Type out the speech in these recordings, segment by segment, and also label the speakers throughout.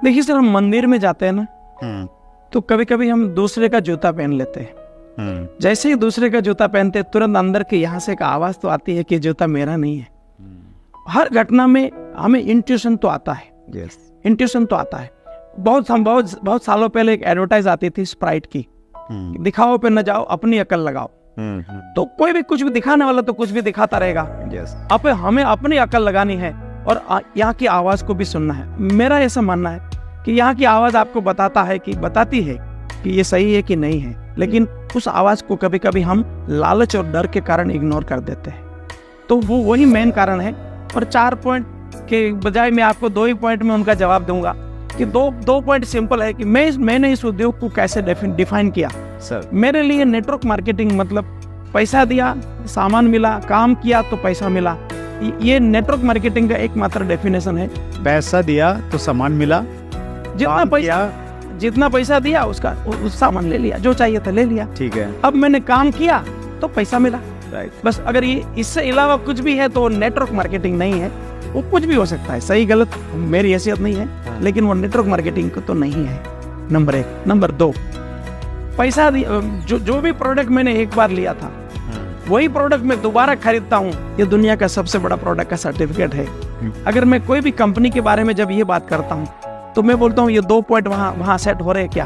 Speaker 1: देखिए सर, हम मंदिर में जाते हैं ना, तो कभी कभी हम दूसरे का जूता पहन लेते हैं। जैसे ही दूसरे का जूता पहनते हैं, तुरंत अंदर के यहाँ से एक आवाज तो आती है कि जूता मेरा नहीं है। हर घटना में हमें इंट्यूशन तो आता है। इंट्यूशन तो आता है। बहुत सालों पहले एक एडवर्टाइज आती थी स्प्राइट की, दिखाओ पे न जाओ, अपनी अकल लगाओ। तो कोई भी कुछ भी दिखाने वाला तो कुछ भी दिखाता रहेगा। अब हमें अपनी अकल लगानी है और यहाँ की आवाज को भी सुनना है। मेरा ऐसा मानना है कि यहाँ की आवाज आपको बताती है कि ये सही है कि नहीं है, लेकिन उस आवाज को कभी कभी हम लालच और डर के कारण इग्नोर कर देते हैं। तो वो वही मेन कारण है। और 4 पॉइंट के बजाय मैं आपको 2 ही पॉइंट में उनका जवाब दूंगा कि दो पॉइंट सिंपल है कि मैंने इस उद्योग को कैसे डिफाइन किया। सर, मेरे लिए नेटवर्क मार्केटिंग मतलब पैसा दिया, सामान मिला, काम किया तो पैसा मिला। ये नेटवर्क मार्केटिंग का एकमात्र डेफिनेशन है।
Speaker 2: पैसा दिया तो सामान मिला,
Speaker 1: जितना पैसा दिया उसका उस सामान ले लिया, जो चाहिए था ले लिया।
Speaker 2: ठीक है।
Speaker 1: अब मैंने काम किया तो पैसा मिला। बस अगर ये इससे अलावा कुछ भी है तो नेटवर्क मार्केटिंग नहीं है। वो कुछ भी हो सकता है, सही गलत मेरी हैसियत नहीं है, लेकिन वो नेटवर्क मार्केटिंग को तो नहीं है। नंबर 1। नंबर 2, पैसा जो भी प्रोडक्ट मैंने एक बार लिया था वही प्रोडक्ट मैं दोबारा खरीदता हूँ। ये दुनिया का सबसे बड़ा प्रोडक्ट का सर्टिफिकेट है। अगर मैं कोई भी कंपनी के बारे में जब ये बात करता हूँ तो मैं बोलता हूँ ये 2 पॉइंट वहाँ सेट हो रहे हैं क्या।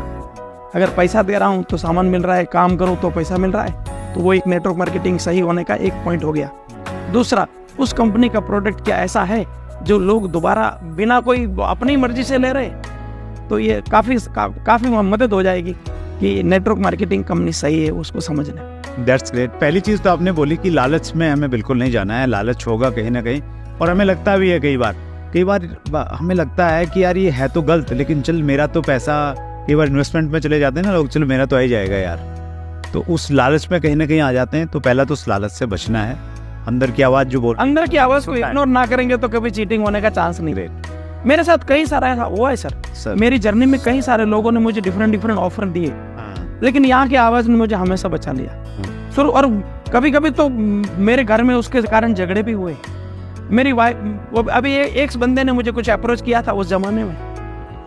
Speaker 1: अगर पैसा दे रहा हूँ तो सामान मिल रहा है, काम करूँ तो पैसा मिल रहा है, तो वो एक नेटवर्क मार्केटिंग सही होने का एक पॉइंट हो गया। दूसरा, उस कंपनी का प्रोडक्ट क्या ऐसा है जो लोग दोबारा बिना कोई अपनी मर्जी से ले रहे, तो ये काफी मदद हो जाएगी कि नेटवर्क मार्केटिंग कंपनी सही है, उसको समझना।
Speaker 2: That's great. पहली चीज तो आपने बोली कि लालच में हमें बिल्कुल नहीं जाना है। लालच होगा कहीं ना कहीं, और हमें लगता भी है कई बार हमें लगता है कि यार ये है तो गलत, लेकिन चल मेरा तो पैसा, कई बार इन्वेस्टमेंट में चले जाते हैं ना लोग, चलो मेरा तो आ ही जाएगा यार, तो उस लालच में कहीं ना कहीं आ जाते हैं। तो पहला तो उस लालच से बचना है। अंदर की आवाज
Speaker 1: अंदर की आवाज को इग्नोर ना करेंगे तो कभी चीटिंग होने का चांस नहीं। मेरे साथ कई सारा ऐसा हुआ है सर। मेरी जर्नी में कई सारे लोगों ने मुझे डिफरेंट ऑफर दिए, लेकिन यहाँ की आवाज ने मुझे हमेशा बचा लिया। और कभी कभी तो मेरे घर में उसके कारण झगड़े भी हुए। मेरी वाइफ, अभी एक बंदे ने मुझे कुछ अप्रोच किया था उस जमाने में,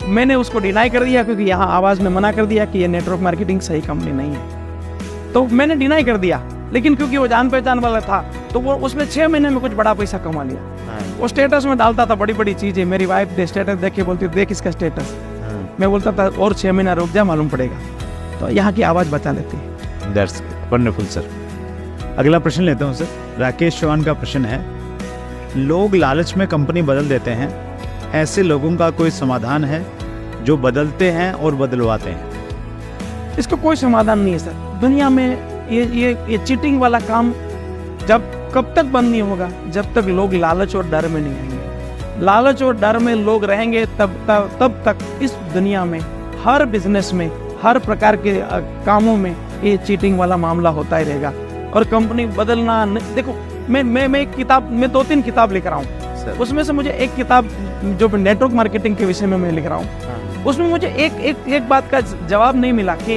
Speaker 1: मैंने उसको डिनाई कर दिया क्योंकि यहाँ आवाज में मना कर दिया कि ये नेटवर्क मार्केटिंग सही कंपनी नहीं है। तो मैंने डिनाई कर दिया, लेकिन क्योंकि वो जान पहचान वाला था तो वो उसमें 6 महीने में कुछ बड़ा पैसा कमा लिया। वो स्टेटस में डालता था बड़ी चीजें। मेरी वाइफ स्टेटस देख के बोलती देख इसका स्टेटस। मैं बोलता था और 6 महीना रुक जा, मालूम पड़ेगा। तो यहाँ की आवाज बचा लेती है।
Speaker 2: That's wonderful sir. अगला प्रश्न लेता हूँ सर। राकेश चौहान का प्रश्न है, लोग लालच में कंपनी बदल देते हैं, ऐसे लोगों का कोई समाधान है जो बदलते हैं और बदलवाते हैं?
Speaker 1: इसका कोई समाधान नहीं है सर। दुनिया में ये चीटिंग वाला काम कब तक बंद नहीं होगा, जब तक लोग लालच और डर में नहीं आएंगे। लालच और डर में लोग रहेंगे तब तक इस दुनिया में हर बिजनेस में, हर प्रकार के कामों में ये चीटिंग वाला मामला होता ही रहेगा। और कंपनी बदलना, देखो मैं एक किताब, मैं 2-3 किताब लिख रहा हूँ, उसमें से मुझे एक किताब जो नेटवर्क मार्केटिंग के विषय में मैं लिख रहा हूँ, उसमें मुझे एक बात का जवाब नहीं मिला कि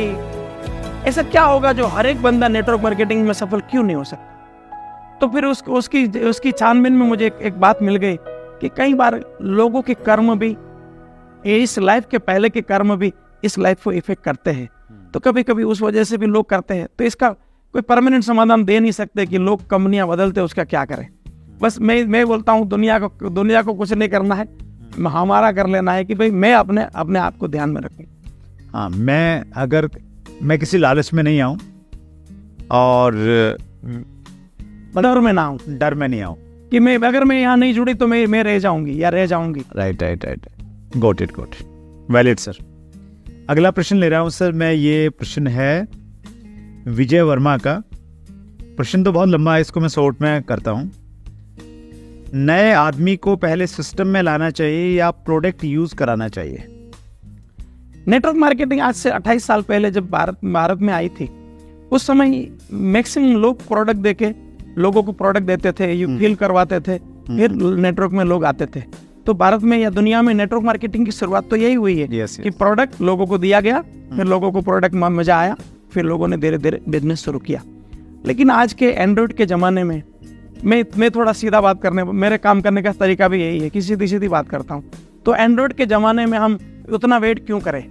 Speaker 1: ऐसा क्या होगा जो हर एक बंदा नेटवर्क मार्केटिंग में सफल क्यों नहीं हो सकता। तो फिर उसकी छानबीन में मुझे एक बात मिल गई कि कई बार लोगों के कर्म भी, इस लाइफ के पहले के कर्म भी इस लाइफ को इफेक्ट करते हैं। तो कभी कभी उस वजह से भी लोग करते हैं। तो इसका कोई परमानेंट समाधान दे नहीं सकते कि लोग कंपनियां बदलते उसका क्या करें। बस मैं बोलता हूँ दुनिया को कुछ नहीं करना है, हमारा कर लेना है कि भाई मैं अपने आप को ध्यान में रखूं।
Speaker 2: हाँ, मैं किसी लालच में नहीं आऊं और
Speaker 1: डर में ना आऊं,
Speaker 2: डर में नहीं आऊं
Speaker 1: कि अगर मैं यहाँ नहीं जुड़ी तो मैं रह जाऊंगी या रह जाऊंगी।
Speaker 2: Right. Got it. Valid sir. अगला प्रश्न ले रहा हूं सर मैं। ये प्रश्न है विजय वर्मा का। प्रश्न तो बहुत लंबा है, इसको मैं शॉर्ट में करता हूं। नए आदमी को पहले सिस्टम में लाना चाहिए या प्रोडक्ट यूज कराना चाहिए?
Speaker 1: नेटवर्क मार्केटिंग आज से 28 साल पहले जब भारत में आई थी, उस समय मैक्सिमम लोग प्रोडक्ट देके लोगों को प्रोडक्ट देते थे, यू फील करवाते थे, फिर नेटवर्क में लोग आते थे। तो भारत में या दुनिया में नेटवर्क मार्केटिंग की शुरुआत तो यही हुई है कि प्रोडक्ट लोगों को दिया गया, फिर लोगों को प्रोडक्ट में मजा आया, फिर लोगों ने धीरे धीरे बिजनेस शुरू किया। लेकिन आज के एंड्रॉइड के ज़माने में मैं थोड़ा सीधा बात करने, मेरे काम करने का तरीका भी यही है कि सीधी सीधी बात करता हूँ। तो एंड्रॉइड के ज़माने में हम उतना वेट क्यों करें?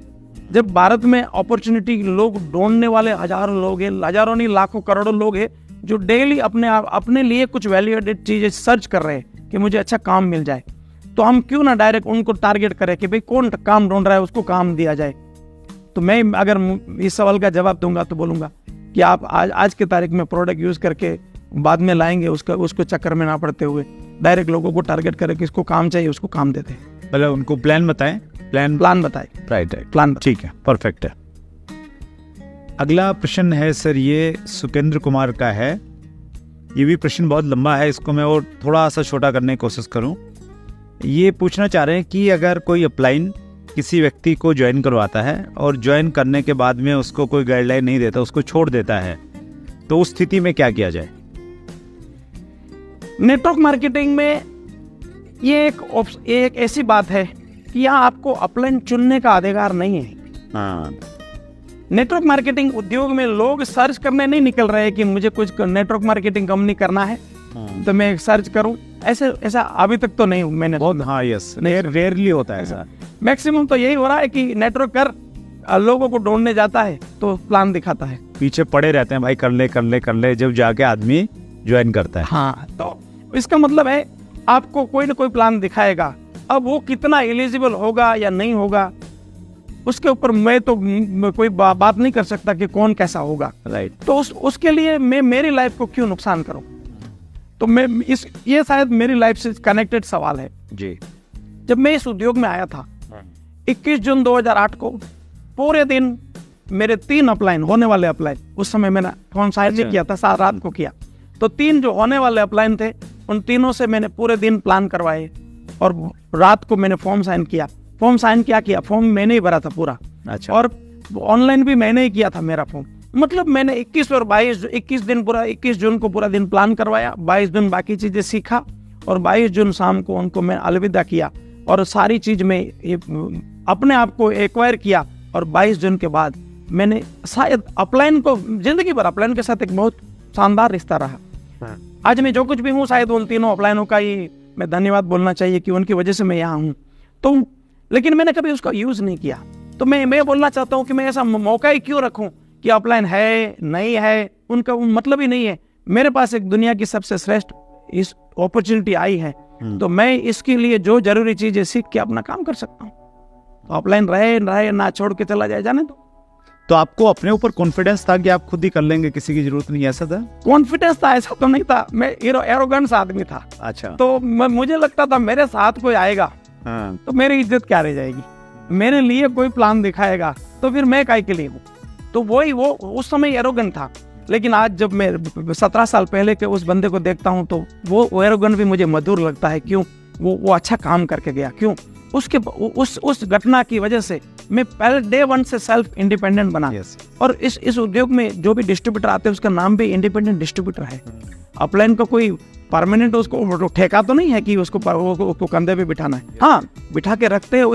Speaker 1: जब भारत में अपॉर्चुनिटी लोग ढूंढने वाले हजारों लोग हैं, हजारों नहीं लाखों करोड़ों लोग हैं जो डेली अपने लिए कुछ वैल्यू एडेड चीजें सर्च कर रहे हैं कि मुझे अच्छा काम मिल जाए, तो हम क्यों ना डायरेक्ट उनको टारगेट करें कि भाई कौन काम ढूंढ रहा है उसको काम दिया जाए। तो मैं अगर इस सवाल का जवाब दूंगा तो बोलूंगा कि आप आज के तारीख में प्रोडक्ट यूज करके बाद में लाएंगे, उसको चक्कर में ना पड़ते हुए डायरेक्ट लोगों को टारगेट करें कि इसको काम चाहिए, उसको काम देते हैं।
Speaker 2: मतलब उनको प्लान बताएं, प्लान
Speaker 1: बताए,
Speaker 2: राइट
Speaker 1: प्लान
Speaker 2: ठीक है, परफेक्ट है। अगला प्रश्न है सर, ये सुकेंद्र कुमार का है। ये भी प्रश्न बहुत लंबा है, इसको मैं और थोड़ा सा छोटा करने की कोशिश करूं। ये पूछना चाह रहे हैं कि अगर कोई अपलाइन किसी व्यक्ति को ज्वाइन करवाता है और ज्वाइन करने के बाद में उसको कोई गाइडलाइन नहीं देता, उसको छोड़ देता है, तो उस स्थिति में क्या किया जाए?
Speaker 1: नेटवर्क मार्केटिंग में ये एक ऐसी बात है कि यहाँ आपको अपलाइन चुनने का अधिकार नहीं है।
Speaker 2: हाँ,
Speaker 1: नेटवर्क मार्केटिंग उद्योग में लोग सर्च करने नहीं निकल रहे हैं कि मुझे कुछ नेटवर्क मार्केटिंग कंपनी करना है तो मैं सर्च करूं, ऐसा अभी तक तो नहीं मैंने
Speaker 2: बहुत, हाँ यस, रेयरली होता है ऐसा।
Speaker 1: मैक्सिमम तो यही हो रहा है कि नेटवर्क कर लोगों को ढूंढने जाता है तो प्लान दिखाता है,
Speaker 2: पीछे पड़े रहते हैं भाई कर ले, जब जाके आदमी ज्वाइन करता है।
Speaker 1: हाँ, तो इसका मतलब है आपको कोई ना कोई प्लान दिखाएगा। अब वो कितना एलिजिबल होगा या नहीं होगा उसके ऊपर मैं तो कोई बात नहीं कर सकता कि कौन कैसा होगा,
Speaker 2: राइट।
Speaker 1: तो उसके लिए मैं मेरी लाइफ को क्यों नुकसान करूं? तो मैं ये शायद मेरी लाइफ से कनेक्टेड सवाल है
Speaker 2: जी।
Speaker 1: जब मैं इस उद्योग में आया था 21 जून 2008 को, पूरे दिन मेरे 3 अपलाइन होने वाले अपलाइन, उस समय मैंने फॉर्म साइन नहीं किया था, सारा रात को किया, तो 3 जो होने वाले अपलाइन थे उन तीनों से मैंने पूरे दिन प्लान करवाए और रात को मैंने फॉर्म साइन किया। फॉर्म साइन क्या किया, फॉर्म मैंने ही भरा था पूरा।
Speaker 2: अच्छा।
Speaker 1: और ऑनलाइन भी मैंने ही किया था मेरा फॉर्म। मतलब मैंने 21 और 21 जून को पूरा दिन प्लान करवाया, 22 जून बाकी चीजें सीखा और 22 जून शाम को उनको मैं अलविदा किया और सारी चीज में अपने आप को एक्वायर किया। और 22 जून के बाद मैंने शायद अपलाइन को जिंदगी भर अपलाइन के साथ एक बहुत शानदार रिश्ता रहा। आज मैं जो कुछ भी हूँ शायद उन तीनों अपलाइनों का ही मैं धन्यवाद बोलना चाहिए कि उनकी वजह से मैं यहाँ हूँ। तो लेकिन मैंने कभी उसका यूज नहीं किया। तो मैं बोलना चाहता हूँ कि मैं ऐसा मौका ही क्यों रखूँ कि अपलाइन है नहीं है उनका मतलब ही नहीं है। मेरे पास एक दुनिया की सबसे श्रेष्ठ इस अपॉर्चुनिटी आई है, तो मैं इसके लिए जो जरूरी चीजें सीख के अपना काम कर सकता हूँ। तो अपलाइन रहे ना छोड़ के चला जाए, जाने दो।
Speaker 2: तो आपको अपने ऊपर कॉन्फिडेंस था कि आप खुद ही कर लेंगे, किसी की जरूरत नहीं, ऐसा था?
Speaker 1: कॉन्फिडेंस था ऐसा तो नहीं था, मैं एरोगेंस आदमी था।
Speaker 2: अच्छा।
Speaker 1: तो मुझे लगता था मेरे साथ कोई आएगा तो मेरी इज्जत क्या रह जाएगी, मेरे लिए कोई प्लान दिखाएगा तो फिर मैं काय के लिए हूँ। तो वो उस समय एरोगेंट था। लेकिन आज जब मैं 17 साल पहले के उस बंदे को देखता हूँ तो वो एरोगेंट भी मुझे मधुर लगता है। क्यों? वो अच्छा काम करके गया। क्यों? उस घटना की वजह से मैं पहले डे 1 से सेल्फ इंडिपेंडेंट बना। और इस उद्योग में जो भी डिस्ट्रीब्यूटर आते हैं उसका नाम भी इंडिपेंडेंट डिस्ट्रीब्यूटर है। अपलाइन का कोई परमानेंट उसको ठेका तो नहीं है कि उसको कंधे पे बिठाना है। हाँ, बिठा के रखते हैं।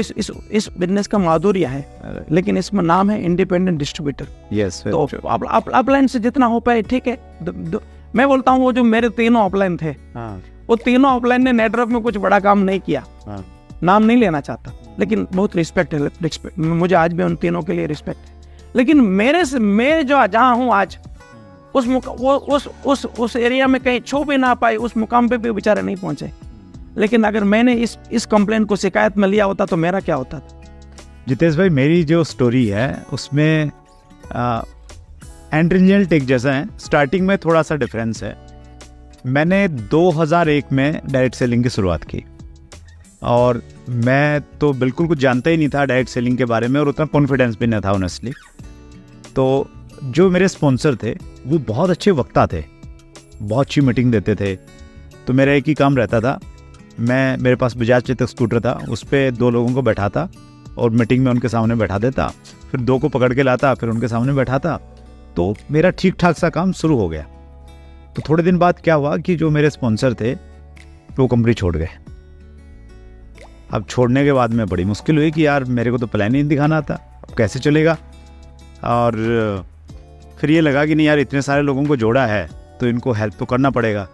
Speaker 1: इस बिजनेस का माधुर्य है, लेकिन इसमें नाम है इंडिपेंडेंट डिस्ट्रीब्यूटर।
Speaker 2: यस।
Speaker 1: तो अपलाइन से जितना हो पाए ठीक है। मैं बोलता हूँ वो जो मेरे तीनों अपलाइन थे, वो तीनों अपलाइन ने नेटवर्क में कुछ बड़ा काम नहीं किया। नाम नहीं लेना चाहता, लेकिन बहुत रिस्पेक्ट है। मुझे आज भी उन तीनों के लिए रिस्पेक्ट है। लेकिन मैं जो जहाँ हूँ आज, उस एरिया में कहीं छू भी ना पाई, उस मुकाम पे भी बेचारे नहीं पहुंचे। लेकिन अगर मैंने इस कंप्लेंट को शिकायत में लिया होता तो मेरा क्या होता था?
Speaker 2: जितेश भाई, मेरी जो स्टोरी है उसमें एंड रिजल्ट एक जैसा है। स्टार्टिंग में थोड़ा सा डिफरेंस है। मैंने 2001 में डायरेक्ट सेलिंग की शुरुआत की और मैं तो बिल्कुल कुछ जानता ही नहीं था डायरेक्ट सेलिंग के बारे में और उतना कॉन्फिडेंस भी नहीं था ऑनेस्टली। तो जो मेरे स्पॉन्सर थे वो बहुत अच्छे वक्ता थे, बहुत अच्छी मीटिंग देते थे। तो मेरा एक ही काम रहता था, मेरे पास बजाज चेतक स्कूटर था, उस पर 2 लोगों को बैठाता और मीटिंग में उनके सामने बैठा देता, फिर 2 को पकड़ के लाता, फिर उनके सामने बैठाता। तो मेरा ठीक ठाक सा काम शुरू हो गया। तो थोड़े दिन बाद क्या हुआ कि जो मेरे स्पॉन्सर थे वो कंपनी छोड़ गए। अब छोड़ने के बाद में बड़ी मुश्किल हुई कि यार मेरे को तो प्लान ही दिखाना था, अब कैसे चलेगा। और फिर ये लगा कि नहीं यार, इतने सारे लोगों को जोड़ा है तो इनको हेल्प तो करना पड़ेगा।